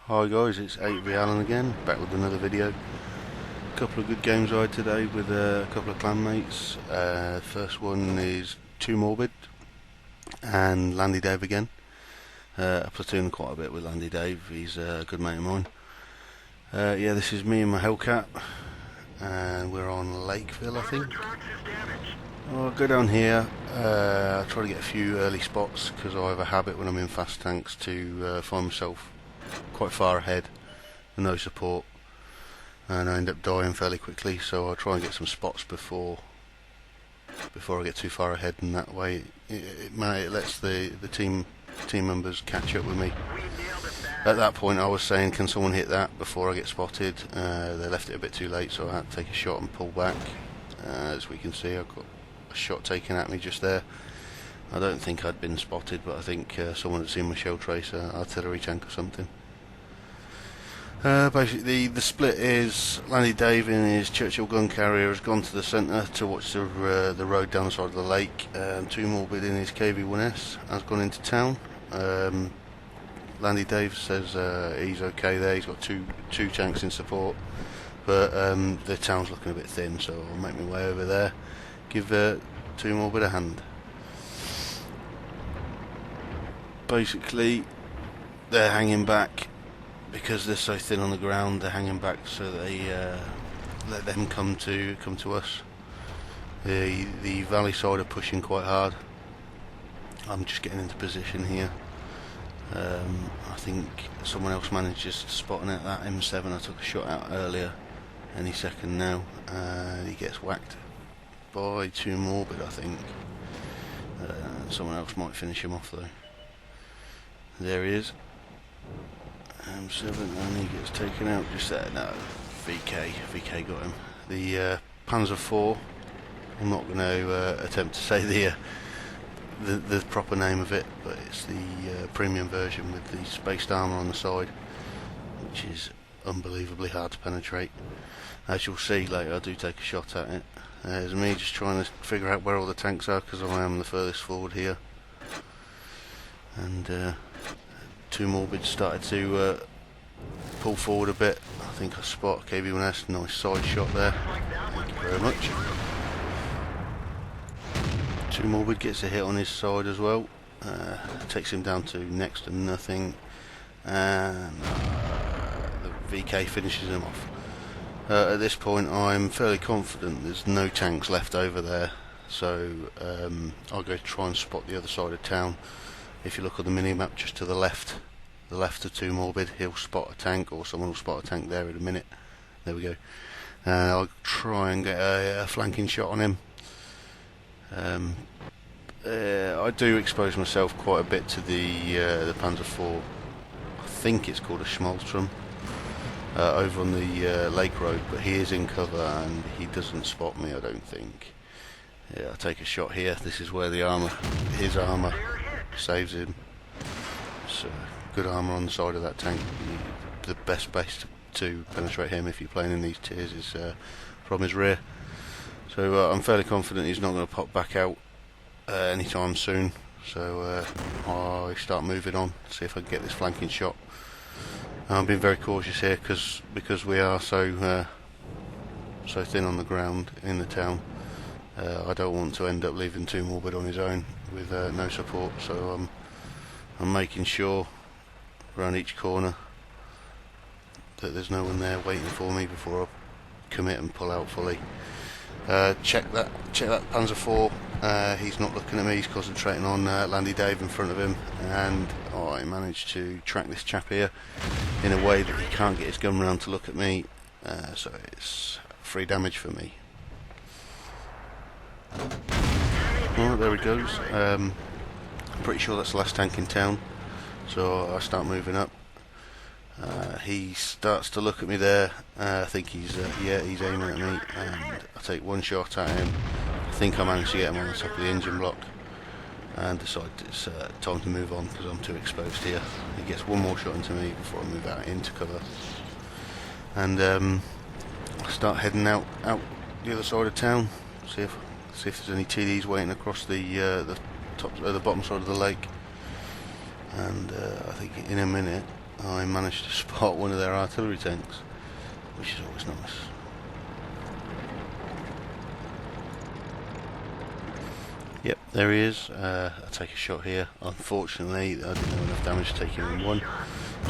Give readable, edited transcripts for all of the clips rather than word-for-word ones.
Hi guys, it's 8vAlan again, back with another video. Couple of good games I had today with a couple of clanmates. First one is Too Morbid and Landy Dave again. I platooned quite a bit with Landy Dave, he's a good mate of mine. Yeah, this is me and my Hellcat, and we're on Lakeville, I think. I'll go down here. I try to get a few early spots because I have a habit when I'm in fast tanks to find myself quite far ahead with no support, and I end up dying fairly quickly, so I'll try and get some spots before I get too far ahead, and that way it lets the team members catch up with me. At that point I was saying, can someone hit that before I get spotted? They left it a bit too late, so I had to take a shot and pull back. As we can see, I've got a shot taken at me just there. I don't think I'd been spotted, but I think someone had seen my shell tracer, artillery tank or something. Basically the split is Landy Dave in his Churchill gun carrier has gone to the centre to watch the road down the side of the lake. Too Morbid in his KV-1S has gone into town. Landy Dave says he's okay there, he's got two tanks in support, but the town's looking a bit thin, so I'll make my way over there, give Too Morbid a hand. Basically they're hanging back because they're so thin on the ground. They're hanging back so they let them come to us. The valley side are pushing quite hard. I'm just getting into position here. I think someone else manages to spot it. That M7 I took a shot at earlier, any second now. He gets whacked by Too Morbid, I think. Someone else might finish him off though. There he is. M7, and he gets taken out just there. No, VK got him. The Panzer IV, I'm not going to attempt to say the proper name of it, but it's the premium version with the spaced armour on the side, which is unbelievably hard to penetrate. As you'll see later, I do take a shot at it. There's me just trying to figure out where all the tanks are, because I am the furthest forward here. And Too Morbid started to pull forward a bit. I think I spot KV-1S, nice side shot there. Thank you very much. Too Morbid gets a hit on his side as well. Takes him down to next to nothing, and the VK finishes him off. At this point I'm fairly confident there's no tanks left over there, so I'll go try and spot the other side of town. If you look on the mini-map just to the left of Too Morbid, he'll spot a tank, or someone will spot a tank there in a minute. There we go. I'll try and get a flanking shot on him. I do expose myself quite a bit to the Panzer IV. I think it's called a Schmaltram, over on the lake road, but he is in cover and he doesn't spot me, I don't think. Yeah, I'll take a shot here. This is where his armour saves him. So good armour on the side of that tank. The best base to penetrate him if you're playing in these tiers is from his rear. So I'm fairly confident he's not going to pop back out anytime soon. So I start moving on, see if I can get this flanking shot. I'm being very cautious here because we are so thin on the ground in the town. I don't want to end up leaving Too Morbid on his own with no support, so I'm making sure around each corner that there's no one there waiting for me before I commit and pull out fully. Check that Panzer IV. He's not looking at me, he's concentrating on Landy Dave in front of him, and I managed to track this chap here in a way that he can't get his gun round to look at me, so it's free damage for me. Alright, there he goes. I'm pretty sure that's the last tank in town, so I start moving up. He starts to look at me there. I think he's aiming at me, and I take one shot at him. I think I managed to get him on the top of the engine block, and decide it's time to move on because I'm too exposed here. He gets one more shot into me before I move out into cover, and I start heading out the other side of town. See if there's any TDs waiting across the bottom side of the lake. And I think in a minute I managed to spot one of their artillery tanks, which is always nice. Yep, there he is. I'll take a shot here. Unfortunately, I didn't have enough damage to take him in one, so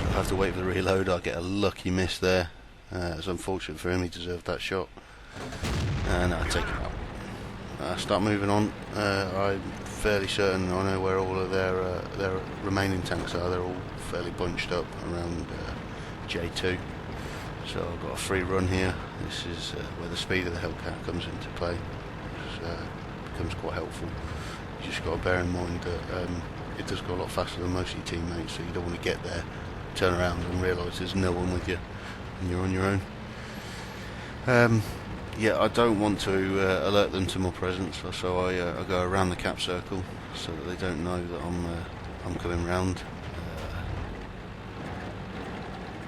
I'll have to wait for the reload. I'll get a lucky miss there. It's unfortunate for him, he deserved that shot. And I'll take him out. Start moving on. I'm fairly certain I know where all of their remaining tanks are. They're all fairly bunched up around J2. So I've got a free run here. This is where the speed of the Hellcat comes into play. Which, becomes quite helpful. You just got to bear in mind that it does go a lot faster than most of your teammates, so you don't want to get there, turn around and realise there's no one with you and you're on your own. Yeah, I don't want to alert them to my presence, so I go around the cap circle so that they don't know that I'm coming round.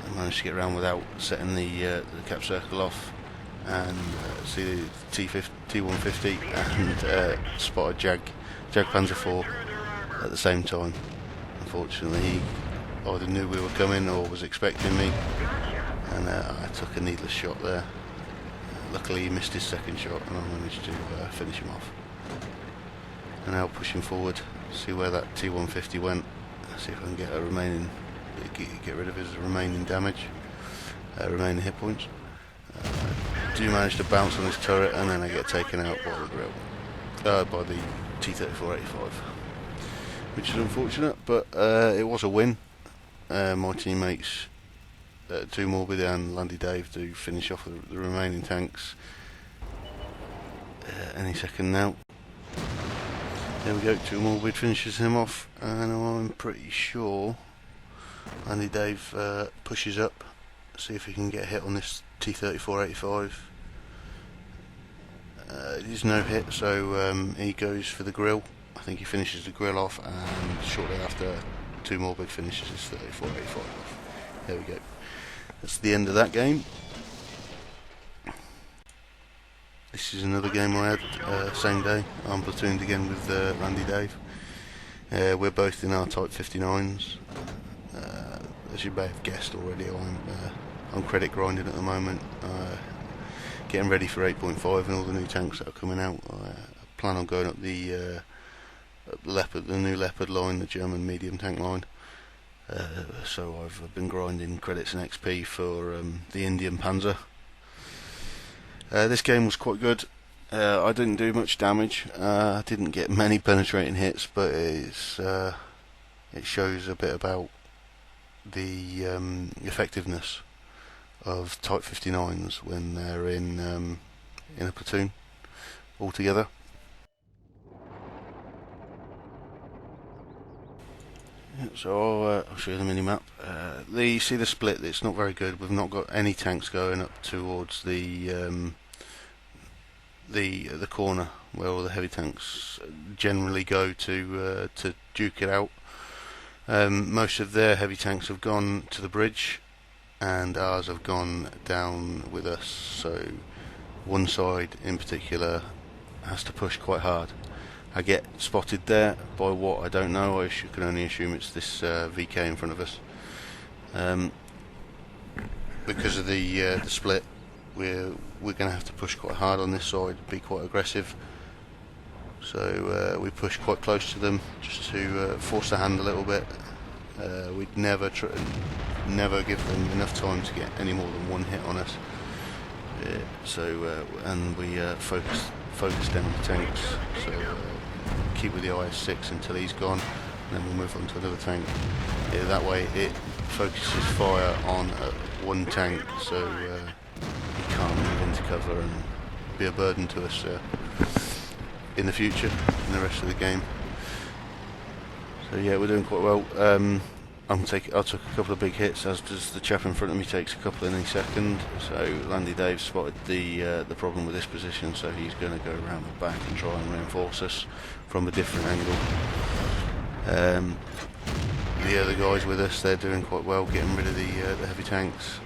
I managed to get around without setting the cap circle off, and see the T-150 and spotted Jag Panzer IV at the same time. Unfortunately, he either knew we were coming or was expecting me, and I took a needless shot there. Luckily, he missed his second shot, and I managed to finish him off. And now pushing forward, see where that T-150 went. See if I can get a remaining, get rid of his remaining damage, remaining hit points. Do manage to bounce on his turret, and then I get taken out by the grill, by the T-54A MBT, which is unfortunate, but it was a win. My teammates, two Morbid and Landy Dave, do finish off the remaining tanks any second now. There we go, two Morbid finishes him off, and I'm pretty sure Landy Dave pushes up, see if he can get a hit on this T-34A MBT. It is no hit, so he goes for the grill. I think he finishes the grill off, and shortly after, two Morbid finishes his 34A MBT off. There we go. That's the end of that game. This is another game I had same day. I'm platooned again with Landy Dave. We're both in our Type 59s. As you may have guessed already, I'm credit grinding at the moment, getting ready for 8.5 and all the new tanks that are coming out. I plan on going up the new Leopard line, the German medium tank line. So I've been grinding credits and XP for the Indian Panzer. This game was quite good. I didn't do much damage. I didn't get many penetrating hits, but it shows a bit about the effectiveness of Type 59s when they're in a platoon all together. So I'll show you the mini-map. You see the split, it's not very good. We've not got any tanks going up towards the corner where all the heavy tanks generally go to duke it out. Most of their heavy tanks have gone to the bridge, and ours have gone down with us, so one side in particular has to push quite hard. I get spotted there by what I don't know. I can only assume it's this VK in front of us. Because of the split, we're going to have to push quite hard on this side, be quite aggressive. So we push quite close to them just to force the hand a little bit. We'd never give them enough time to get any more than one hit on us. And we focus down the tanks. So keep with the IS-6 until he's gone, and then we'll move on to another tank. That way it focuses fire on one tank, so he can't move into cover and be a burden to us in the future, in the rest of the game. So yeah, we're doing quite well. I took a couple of big hits, as does the chap in front of me, takes a couple in a second. So Landy Dave spotted the problem with this position, so he's going to go around the back and try and reinforce us from a different angle. The other guys with us, they're doing quite well, getting rid of the heavy tanks.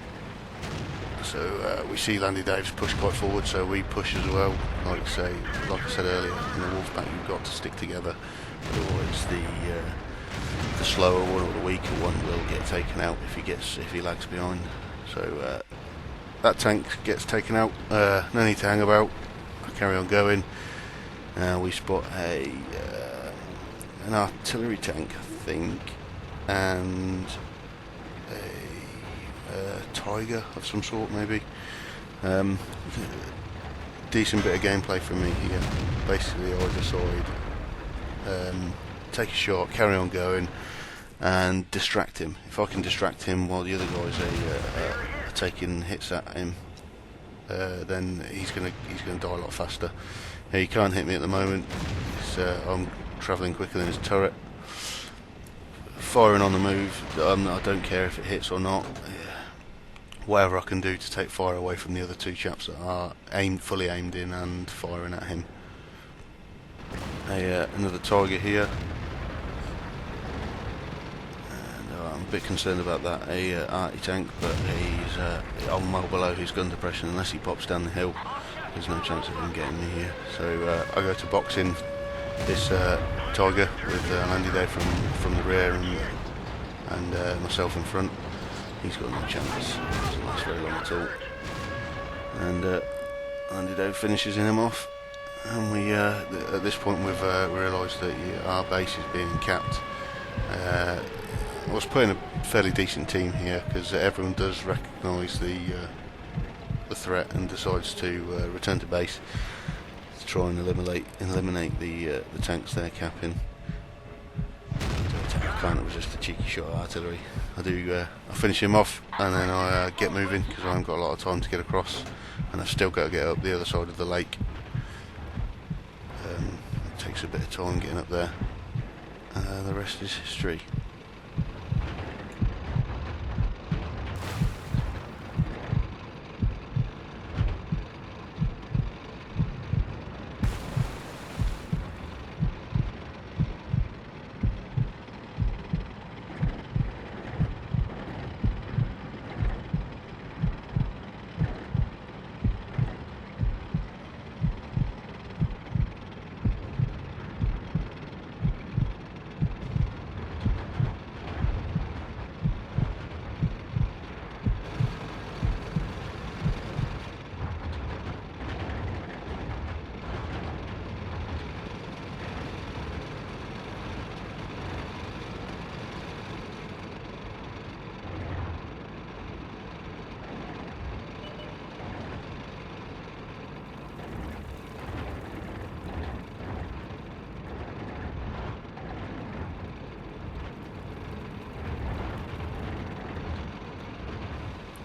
So we see Landy Dave's push quite forward, so we push as well. Like I said earlier, in the wolfpack you've got to stick together, otherwise the slower one or the weaker one will get taken out if he lags behind. So that tank gets taken out. No need to hang about. I carry on going. We spot an artillery tank, I think, and a Tiger of some sort, maybe. Decent bit of gameplay from me here. Basically, I decide take a shot, carry on going, and distract him. If I can distract him while the other guys are taking hits at him, then he's gonna die a lot faster. He can't hit me at the moment. I'm travelling quicker than his turret. Firing on the move. I don't care if it hits or not. Whatever I can do to take fire away from the other two chaps that are fully aimed in and firing at him. Another Tiger here. I'm a bit concerned about that arty tank, but I'm well below his gun depression. Unless he pops down the hill, there's no chance of him getting me here. So I go to box in this Tiger with Landy there from the rear and myself in front. He's got no chance. It doesn't last very long at all. And Landy finishes him off. And we at this point we've realised that our base is being capped. I was putting a fairly decent team here because everyone does recognise the threat and decides to return to base to try and eliminate the tanks they're capping. I can't resist a cheeky shot at artillery. I finish him off and then I get moving because I haven't got a lot of time to get across, and I've still got to get up the other side of the lake. It takes a bit of time getting up there. The rest is history.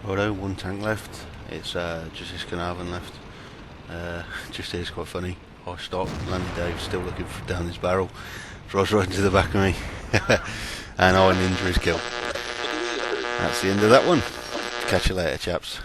Although one tank left, it's just this Carnarvon left. Just here's quite funny. I stopped, Landy Dave's still looking down his barrel, drives right into the back of me, and I ninja his kill. That's the end of that one. Catch you later, chaps.